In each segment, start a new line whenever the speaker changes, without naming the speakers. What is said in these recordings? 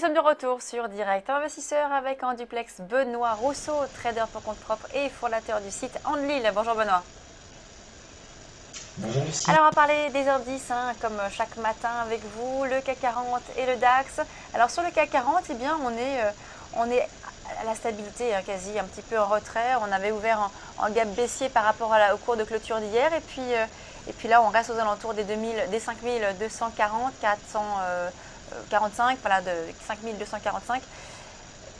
nous sommes de retour sur Direct Investisseur avec en duplex Benoît Rousseau, trader pour compte propre et fondateur du site Andlil. Bonjour Benoît.
Bonjour Lucie.
Alors on va parler des indices comme chaque matin avec vous, le CAC 40 et le DAX. Alors sur le CAC 40, eh bien, on est à la stabilité, quasi un petit peu en retrait. On avait ouvert en gap baissier par rapport au cours de clôture d'hier et puis là on reste aux alentours des 5240, 445, voilà, de 5245.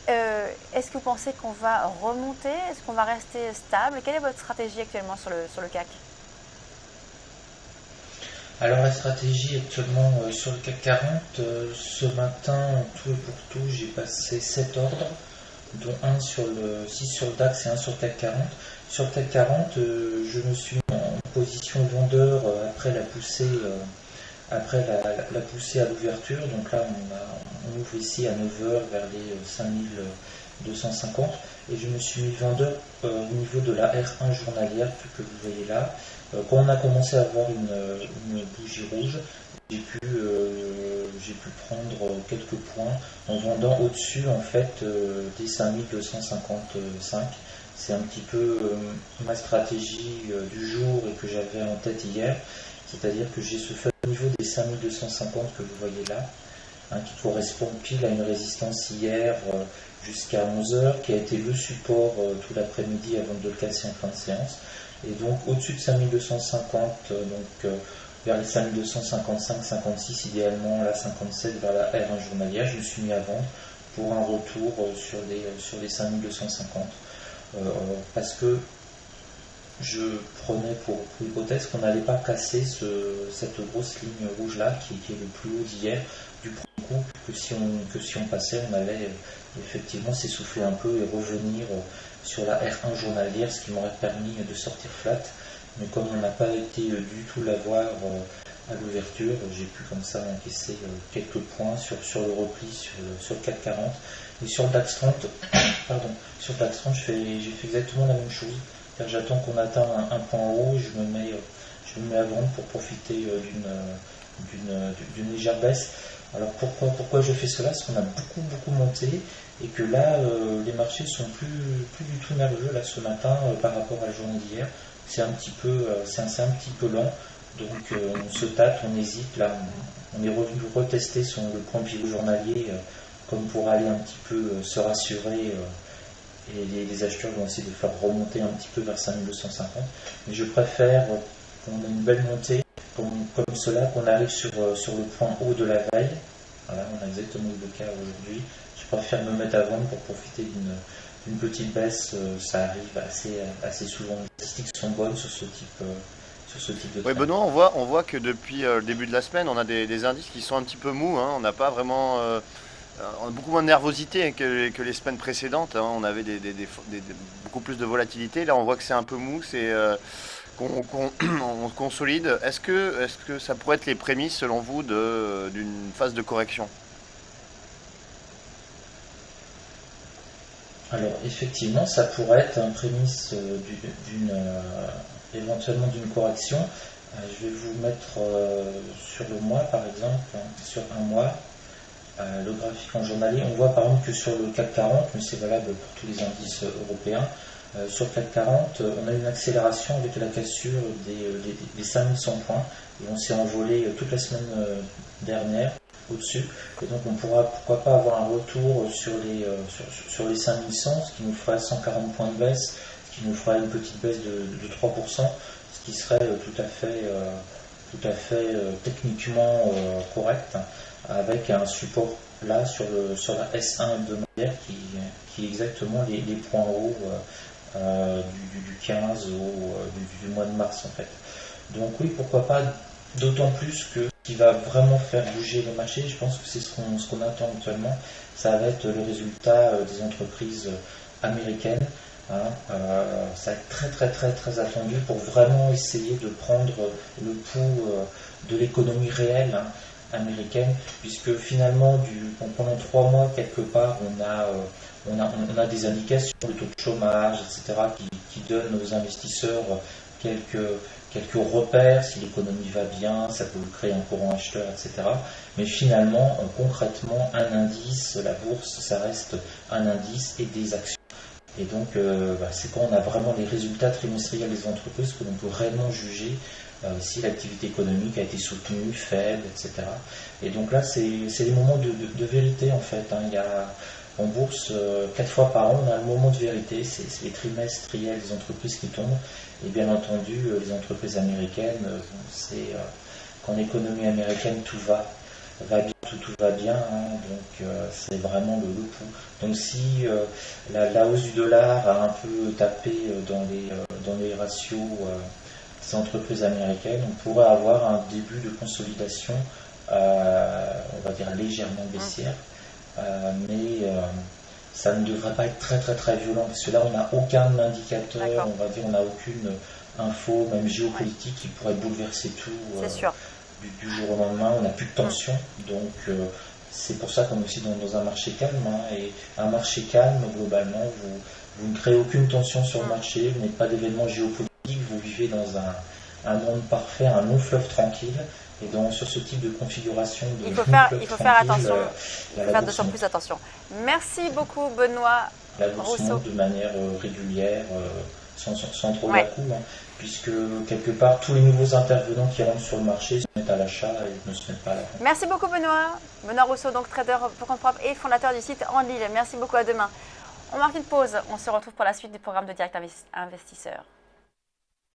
Est-ce que vous pensez qu'on va remonter? Est-ce qu'on va rester stable? Quelle est votre stratégie actuellement sur le CAC?
Alors la stratégie actuellement sur le CAC 40, ce matin en tout et pour tout j'ai passé 7 ordres, dont 6 sur le DAX et 1 sur le CAC 40. Sur le CAC 40, je me suis mis en position vendeur après la poussée la poussée à l'ouverture. Donc là on ouvre ici à 9 heures vers les 5250 et je me suis mis vendeur au niveau de la R1 journalière que vous voyez là. Quand on a commencé à avoir une bougie rouge, j'ai pu prendre quelques points en vendant au-dessus en fait des 5255. C'est un petit peu ma stratégie du jour et que j'avais en tête hier. C'est-à-dire que j'ai ce fameux niveau des 5250 que vous voyez là, qui correspond pile à une résistance hier jusqu'à 11h, qui a été le support tout l'après-midi avant de le casser en fin de séance. Et donc au-dessus de 5250, vers les 5255, 56, idéalement la 57 vers la R1 journalière, je me suis mis à vendre pour un retour sur les 5250. Parce que je prenais pour hypothèse qu'on n'allait pas casser cette grosse ligne rouge là qui est le plus haut d'hier du premier coup, que si on passait, on allait effectivement s'essouffler un peu et revenir sur la R1 journalière, ce qui m'aurait permis de sortir flat. Mais comme on n'a pas été du tout l'avoir à l'ouverture, j'ai pu comme ça encaisser quelques points sur le repli sur le CAC 40. Et sur le DAX 30, sur le DAX 30, j'ai fait exactement la même chose. J'attends qu'on atteigne un point haut et je me mets à vendre pour profiter d'une légère baisse. Alors pourquoi je fais cela? Parce qu'on a beaucoup monté et que là les marchés sont plus du tout nerveux là ce matin par rapport à la journée d'hier. C'est un petit peu lent, donc on se tâte, on hésite. Là on est revenu retester le point pivot journalier comme pour aller un petit peu se rassurer. Et les acheteurs vont essayer de faire remonter un petit peu vers 5250. Mais je préfère qu'on ait une belle montée comme cela, qu'on arrive sur le point haut de la veille. Voilà, on a exactement le cas aujourd'hui. Je préfère me mettre à vendre pour profiter d'une petite baisse. Ça arrive assez souvent. Les statistiques sont bonnes sur ce type de
Oui,
trade.
Benoît, on voit que depuis le début de la semaine, on a des indices qui sont un petit peu mous. On n'a pas vraiment... on a beaucoup moins de nervosité que les semaines précédentes. On avait beaucoup plus de volatilité. Là, on voit que c'est un peu mou, on consolide. Est-ce que ça pourrait être les prémices, selon vous, d'une phase de correction?
Alors effectivement, ça pourrait être un prémisse éventuellement d'une correction. Je vais vous mettre sur le mois par exemple, sur un mois. Le graphique en journalier, on voit par exemple que sur le CAC 40, mais c'est valable pour tous les indices européens, sur le CAC 40, on a une accélération avec la cassure des 5100 points, et on s'est envolé toute la semaine dernière au-dessus, et donc on pourra pourquoi pas avoir un retour sur les 5100, ce qui nous fera 140 points de baisse, ce qui nous fera une petite baisse de 3%, ce qui serait tout à fait techniquement correct, avec un support là sur la S1 hebdomadaire qui est exactement les points hauts du 15 du mois de mars en fait. Donc oui, pourquoi pas, d'autant plus que ce qui va vraiment faire bouger le marché, je pense que c'est ce qu'on attend actuellement, ça va être le résultat des entreprises américaines. Ça va être très attendu pour vraiment essayer de prendre le pouls de l'économie réelle américaine, puisque finalement pendant 3 mois quelque part on a des indications, le taux de chômage, etc., qui donnent aux investisseurs quelques quelques repères, si l'économie va bien, ça peut créer un courant acheteur, etc. Mais finalement, concrètement, un indice, la bourse, ça reste un indice et des actions. Et donc, c'est quand on a vraiment les résultats trimestriels des entreprises que l'on peut réellement juger si l'activité économique a été soutenue, faible, etc. Et donc là, c'est les moments de vérité en fait. Il y a, en bourse, 4 fois par an, on a le moment de vérité, c'est les trimestriels des entreprises qui tombent. Et bien entendu, les entreprises américaines, qu'en économie américaine, tout va bien, tout va bien, donc c'est vraiment le pouls. Donc si la hausse du dollar a un peu tapé dans les ratios des entreprises américaines, on pourrait avoir un début de consolidation, on va dire légèrement baissière, mais ça ne devrait pas être très très très violent, parce que là on n'a aucun indicateur, on va dire, on n'a aucune info, même géopolitique, qui pourrait bouleverser tout.
C'est sûr.
Du jour au lendemain, on n'a plus de tension, donc c'est pour ça qu'on est aussi dans un marché calme, et un marché calme, globalement, vous ne créez aucune tension sur le marché, vous n'avez pas d'événements géopolitiques, vous vivez dans un monde parfait, un long fleuve tranquille, et donc sur ce type de configuration de
il faut faire attention, il faut faire de plus attention. Merci beaucoup Benoît
la bourse
Rousseau.
monte de manière régulière, sans trop à-coups, puisque quelque part tous les nouveaux intervenants qui rentrent sur le marché se mettent à l'achat et ne se mettent pas à la vente.
Merci beaucoup Benoît Rousseau, donc trader pour compte propre et fondateur du site En Lille. Merci beaucoup, à demain. On marque une pause, on se retrouve pour la suite du programme de Direct Investisseur.